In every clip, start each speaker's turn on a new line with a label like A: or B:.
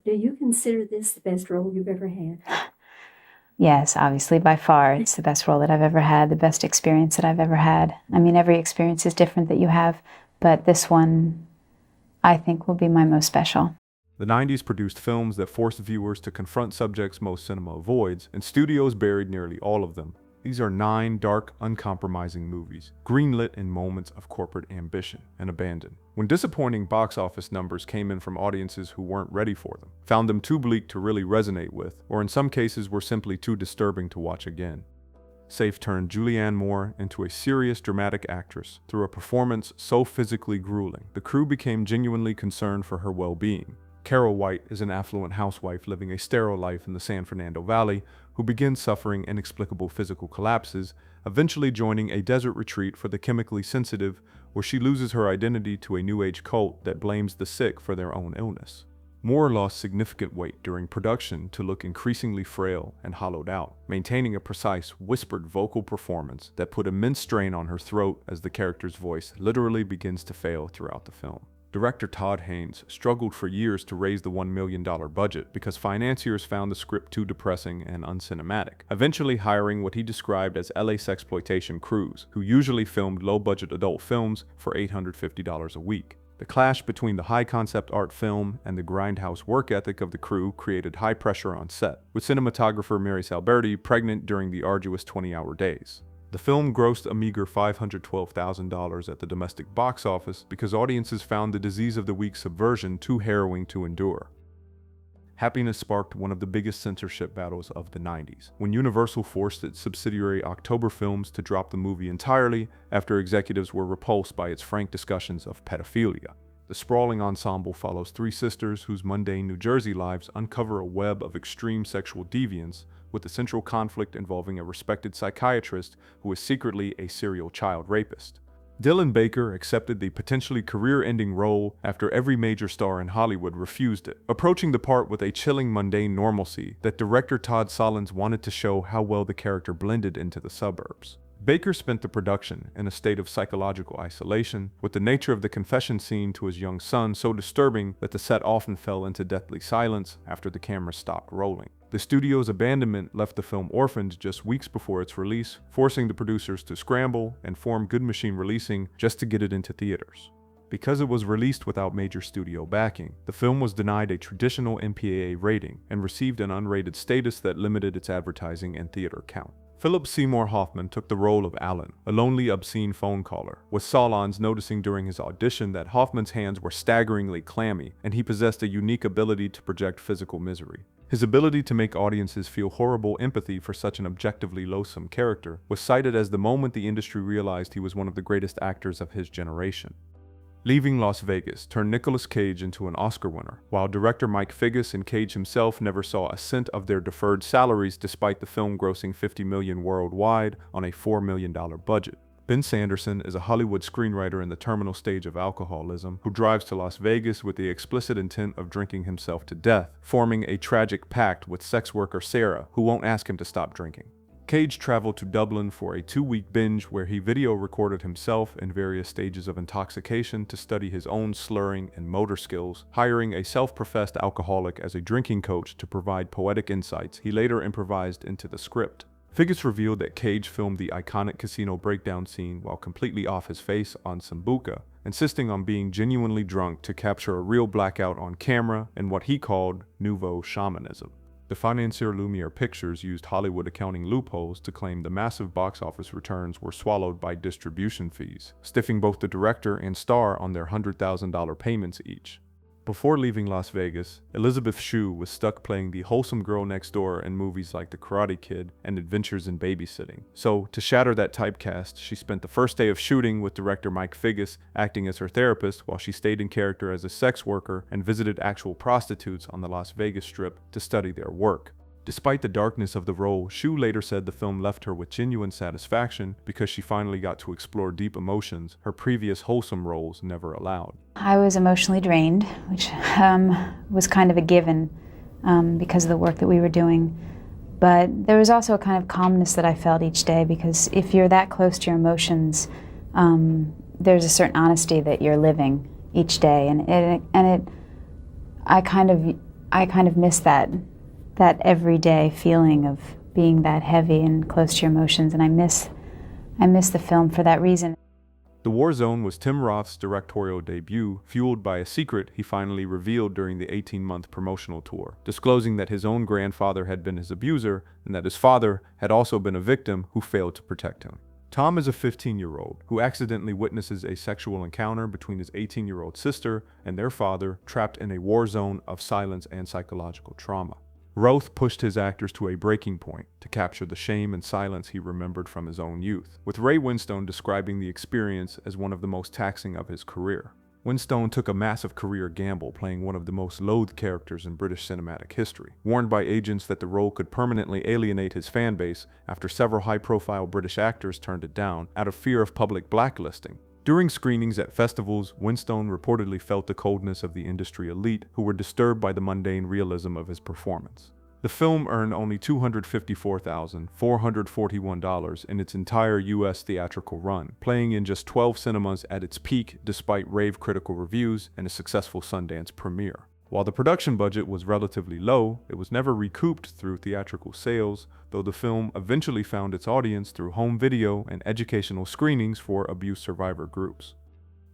A: Do you consider this the best role you've ever had?
B: Yes, obviously, by far, it's the best role that I've ever had, the best experience that I've ever had. I mean, every experience is different that you have, but this one, I think, will be my most special.
C: The 90s produced films that forced viewers to confront subjects most cinema avoids, and studios buried nearly all of them. These are 9 dark, uncompromising movies, greenlit in moments of corporate ambition and abandon. When disappointing box office numbers came in from audiences who weren't ready for them, found them too bleak to really resonate with, or in some cases were simply too disturbing to watch again. Safe turned Julianne Moore into a serious dramatic actress through a performance so physically grueling, the crew became genuinely concerned for her well-being. Carol White is an affluent housewife living a sterile life in the San Fernando Valley who begins suffering inexplicable physical collapses, eventually joining a desert retreat for the chemically sensitive where she loses her identity to a New Age cult that blames the sick for their own illness. Moore lost significant weight during production to look increasingly frail and hollowed out, maintaining a precise, whispered vocal performance that put immense strain on her throat as the character's voice literally begins to fail throughout the film. Director Todd Haynes struggled for years to raise the $1 million budget because financiers found the script too depressing and uncinematic, eventually hiring what he described as LA sexploitation crews, who usually filmed low-budget adult films for $850 a week. The clash between the high-concept art film and the grindhouse work ethic of the crew created high pressure on set, with cinematographer Mary Salberti pregnant during the arduous 20-hour days. The film grossed a meager $512,000 at the domestic box office because audiences found the disease of the week subversion too harrowing to endure. Happiness sparked one of the biggest censorship battles of the 90s, when Universal forced its subsidiary October Films to drop the movie entirely after executives were repulsed by its frank discussions of pedophilia. The sprawling ensemble follows 3 sisters whose mundane New Jersey lives uncover a web of extreme sexual deviance, with the central conflict involving a respected psychiatrist who is secretly a serial child rapist. Dylan Baker accepted the potentially career-ending role after every major star in Hollywood refused it, approaching the part with a chilling mundane normalcy that director Todd Solondz wanted to show how well the character blended into the suburbs. Baker spent the production in a state of psychological isolation, with the nature of the confession scene to his young son so disturbing that the set often fell into deathly silence after the camera stopped rolling. The studio's abandonment left the film orphaned just weeks before its release, forcing the producers to scramble and form Good Machine Releasing just to get it into theaters. Because it was released without major studio backing, the film was denied a traditional MPAA rating and received an unrated status that limited its advertising and theater count. Philip Seymour Hoffman took the role of Alan, a lonely, obscene phone caller, with Solondz noticing during his audition that Hoffman's hands were staggeringly clammy, and he possessed a unique ability to project physical misery. His ability to make audiences feel horrible empathy for such an objectively loathsome character was cited as the moment the industry realized he was one of the greatest actors of his generation. Leaving Las Vegas turned Nicolas Cage into an Oscar winner, while director Mike Figgis and Cage himself never saw a cent of their deferred salaries despite the film grossing $50 million worldwide on a $4 million budget. Ben Sanderson is a Hollywood screenwriter in the terminal stage of alcoholism who drives to Las Vegas with the explicit intent of drinking himself to death, forming a tragic pact with sex worker Sarah, who won't ask him to stop drinking. Cage traveled to Dublin for a 2-week binge where he video recorded himself in various stages of intoxication to study his own slurring and motor skills, hiring a self-professed alcoholic as a drinking coach to provide poetic insights he later improvised into the script. Figgis revealed that Cage filmed the iconic casino breakdown scene while completely off his face on Sambuca, insisting on being genuinely drunk to capture a real blackout on camera in what he called nouveau shamanism. The financier Lumiere Pictures used Hollywood accounting loopholes to claim the massive box office returns were swallowed by distribution fees, stiffing both the director and star on their $100,000 payments each. Before leaving Las Vegas, Elizabeth Shue was stuck playing the wholesome girl next door in movies like The Karate Kid and Adventures in Babysitting. So, to shatter that typecast, she spent the first day of shooting with director Mike Figgis acting as her therapist while she stayed in character as a sex worker and visited actual prostitutes on the Las Vegas Strip to study their work. Despite the darkness of the role, Shue later said the film left her with genuine satisfaction because she finally got to explore deep emotions her previous wholesome roles never allowed.
B: I was emotionally drained, which was kind of a given because of the work that we were doing. But there was also a kind of calmness that I felt each day because if you're that close to your emotions, there's a certain honesty that you're living each day. I kind of I kind of miss that everyday feeling of being that heavy and close to your emotions, and I miss the film for that reason.
C: The War Zone was Tim Roth's directorial debut, fueled by a secret he finally revealed during the 18-month promotional tour, disclosing that his own grandfather had been his abuser and that his father had also been a victim who failed to protect him. Tom is a 15-year-old who accidentally witnesses a sexual encounter between his 18-year-old sister and their father, trapped in a war zone of silence and psychological trauma. Roth pushed his actors to a breaking point to capture the shame and silence he remembered from his own youth, with Ray Winstone describing the experience as one of the most taxing of his career. Winstone took a massive career gamble playing one of the most loathed characters in British cinematic history, warned by agents that the role could permanently alienate his fan base after several high-profile British actors turned it down out of fear of public blacklisting. During screenings at festivals, Winstone reportedly felt the coldness of the industry elite who were disturbed by the mundane realism of his performance. The film earned only $254,441 in its entire U.S. theatrical run, playing in just 12 cinemas at its peak despite rave critical reviews and a successful Sundance premiere. While the production budget was relatively low, it was never recouped through theatrical sales, though the film eventually found its audience through home video and educational screenings for abuse survivor groups.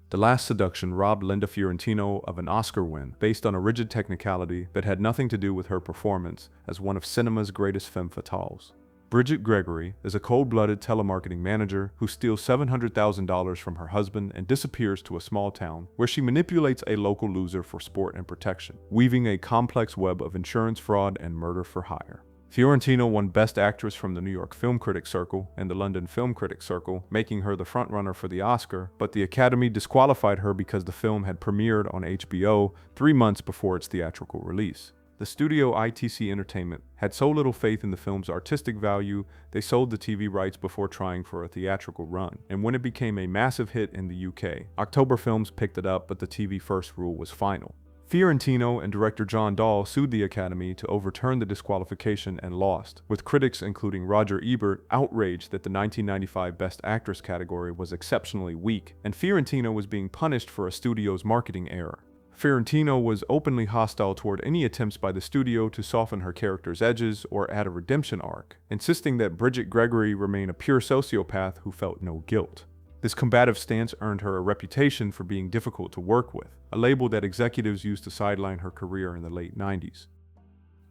C: The Last Seduction robbed Linda Fiorentino of an Oscar win based on a rigid technicality that had nothing to do with her performance as one of cinema's greatest femme fatales. Bridget Gregory is a cold-blooded telemarketing manager who steals $700,000 from her husband and disappears to a small town where she manipulates a local loser for sport and protection, weaving a complex web of insurance fraud and murder for hire. Fiorentino won Best Actress from the New York Film Critics Circle and the London Film Critics Circle, making her the frontrunner for the Oscar, but the Academy disqualified her because the film had premiered on HBO 3 months before its theatrical release. The studio ITC Entertainment had so little faith in the film's artistic value, they sold the TV rights before trying for a theatrical run, and when it became a massive hit in the UK, October Films picked it up, but the TV first rule was final. Fiorentino and director John Dahl sued the Academy to overturn the disqualification and lost, with critics including Roger Ebert outraged that the 1995 Best Actress category was exceptionally weak, and Fiorentino was being punished for a studio's marketing error. Fiorentino was openly hostile toward any attempts by the studio to soften her character's edges or add a redemption arc, insisting that Bridget Gregory remain a pure sociopath who felt no guilt. This combative stance earned her a reputation for being difficult to work with, a label that executives used to sideline her career in the late 90s.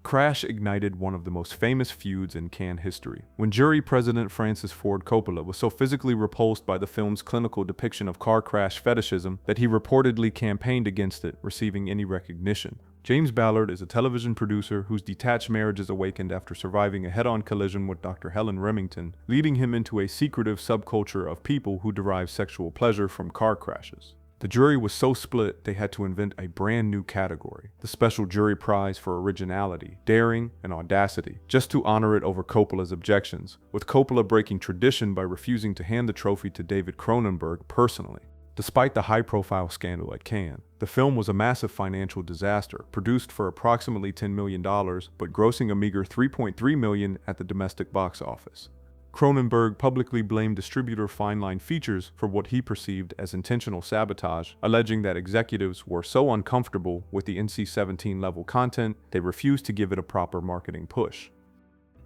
C: Crash ignited one of the most famous feuds in Cannes history, when jury president Francis Ford Coppola was so physically repulsed by the film's clinical depiction of car crash fetishism that he reportedly campaigned against it receiving any recognition. James Ballard is a television producer whose detached marriage is awakened after surviving a head-on collision with Dr. Helen Remington, leading him into a secretive subculture of people who derive sexual pleasure from car crashes. The jury was so split they had to invent a brand new category, the Special Jury Prize for Originality, Daring, and Audacity, just to honor it over Coppola's objections, with Coppola breaking tradition by refusing to hand the trophy to David Cronenberg personally. Despite the high-profile scandal at Cannes, the film was a massive financial disaster, produced for approximately $10 million, but grossing a meager $3.3 million at the domestic box office. Cronenberg publicly blamed distributor Fine Line Features for what he perceived as intentional sabotage, alleging that executives were so uncomfortable with the NC-17 level content, they refused to give it a proper marketing push.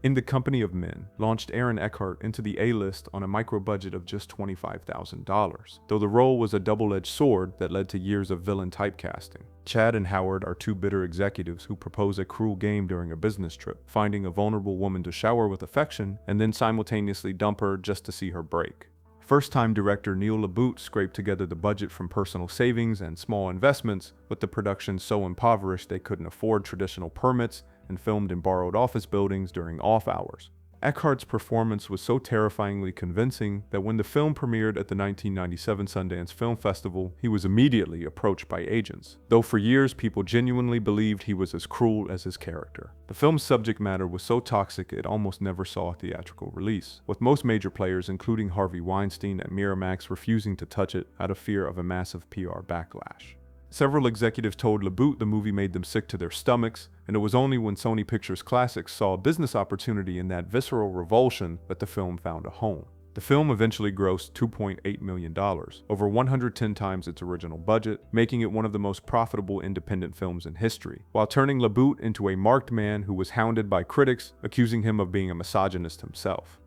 C: In the Company of Men launched Aaron Eckhart into the A-list on a micro-budget of just $25,000, though the role was a double-edged sword that led to years of villain typecasting. Chad and Howard are two bitter executives who propose a cruel game during a business trip, finding a vulnerable woman to shower with affection and then simultaneously dump her just to see her break. First-time director Neil LaBute scraped together the budget from personal savings and small investments, with the production so impoverished they couldn't afford traditional permits and filmed in borrowed office buildings during off hours. Eckhart's performance was so terrifyingly convincing that when the film premiered at the 1997 Sundance Film Festival, he was immediately approached by agents, though for years people genuinely believed he was as cruel as his character. The film's subject matter was so toxic it almost never saw a theatrical release, with most major players including Harvey Weinstein at Miramax refusing to touch it out of fear of a massive PR backlash. Several executives told LaBute the movie made them sick to their stomachs, and it was only when Sony Pictures Classics saw a business opportunity in that visceral revulsion that the film found a home. The film eventually grossed $2.8 million, over 110 times its original budget, making it one of the most profitable independent films in history, while turning LaBute into a marked man who was hounded by critics, accusing him of being a misogynist himself.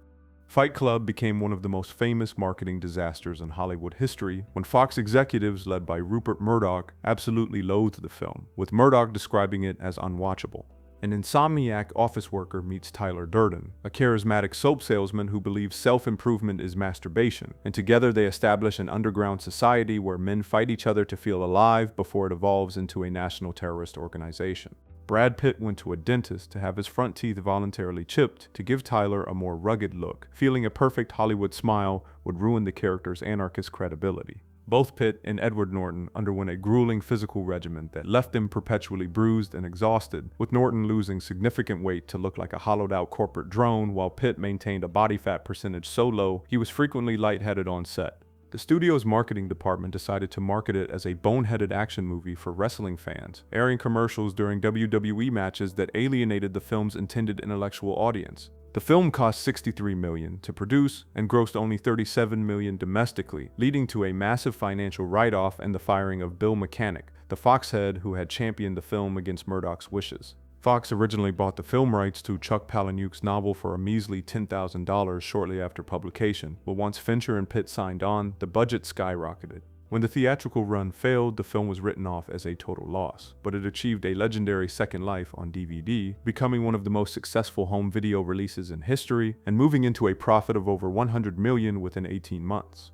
C: Fight Club became one of the most famous marketing disasters in Hollywood history when Fox executives led by Rupert Murdoch absolutely loathed the film, with Murdoch describing it as unwatchable. An insomniac office worker meets Tyler Durden, a charismatic soap salesman who believes self-improvement is masturbation, and together they establish an underground society where men fight each other to feel alive before it evolves into a national terrorist organization. Brad Pitt went to a dentist to have his front teeth voluntarily chipped to give Tyler a more rugged look, feeling a perfect Hollywood smile would ruin the character's anarchist credibility. Both Pitt and Edward Norton underwent a grueling physical regimen that left them perpetually bruised and exhausted, with Norton losing significant weight to look like a hollowed-out corporate drone, while Pitt maintained a body fat percentage so low he was frequently lightheaded on set. The studio's marketing department decided to market it as a boneheaded action movie for wrestling fans, airing commercials during WWE matches that alienated the film's intended intellectual audience. The film cost $63 million to produce and grossed only $37 million domestically, leading to a massive financial write-off and the firing of Bill Mechanic, the Fox head who had championed the film against Murdoch's wishes. Fox originally bought the film rights to Chuck Palahniuk's novel for a measly $10,000 shortly after publication, but once Fincher and Pitt signed on, the budget skyrocketed. When the theatrical run failed, the film was written off as a total loss, but it achieved a legendary second life on DVD, becoming one of the most successful home video releases in history and moving into a profit of over $100 million within 18 months.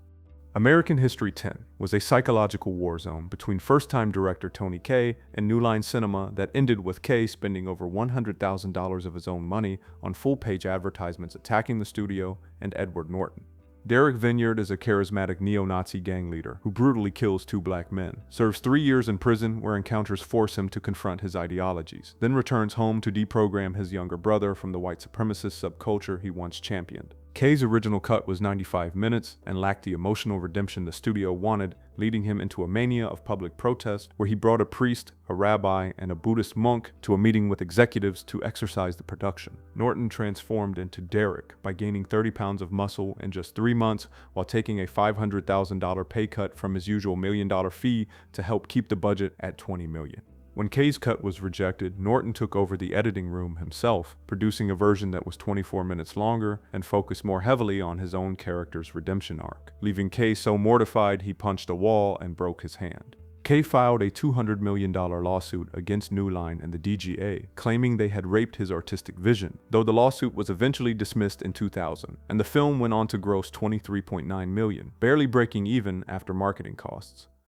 C: American History 10 was a psychological war zone between first-time director Tony Kaye and New Line Cinema that ended with Kaye spending over $100,000 of his own money on full-page advertisements attacking the studio and Edward Norton. Derek Vineyard is a charismatic neo-Nazi gang leader who brutally kills 2 black men, serves 3 years in prison where encounters force him to confront his ideologies, then returns home to deprogram his younger brother from the white supremacist subculture he once championed. Kaye's original cut was 95 minutes and lacked the emotional redemption the studio wanted, leading him into a mania of public protest where he brought a priest, a rabbi, and a Buddhist monk to a meeting with executives to exorcise the production. Norton transformed into Derek by gaining 30 pounds of muscle in just 3 months while taking a $500,000 pay cut from his usual $1 million fee to help keep the budget at $20 million. When Kaye's cut was rejected, Norton took over the editing room himself, producing a version that was 24 minutes longer and focused more heavily on his own character's redemption arc, leaving Kaye so mortified he punched a wall and broke his hand. Kaye filed a $200 million lawsuit against New Line and the DGA, claiming they had raped his artistic vision, though the lawsuit was eventually dismissed in 2000, and the film went on to gross $23.9 million, barely breaking even after marketing costs.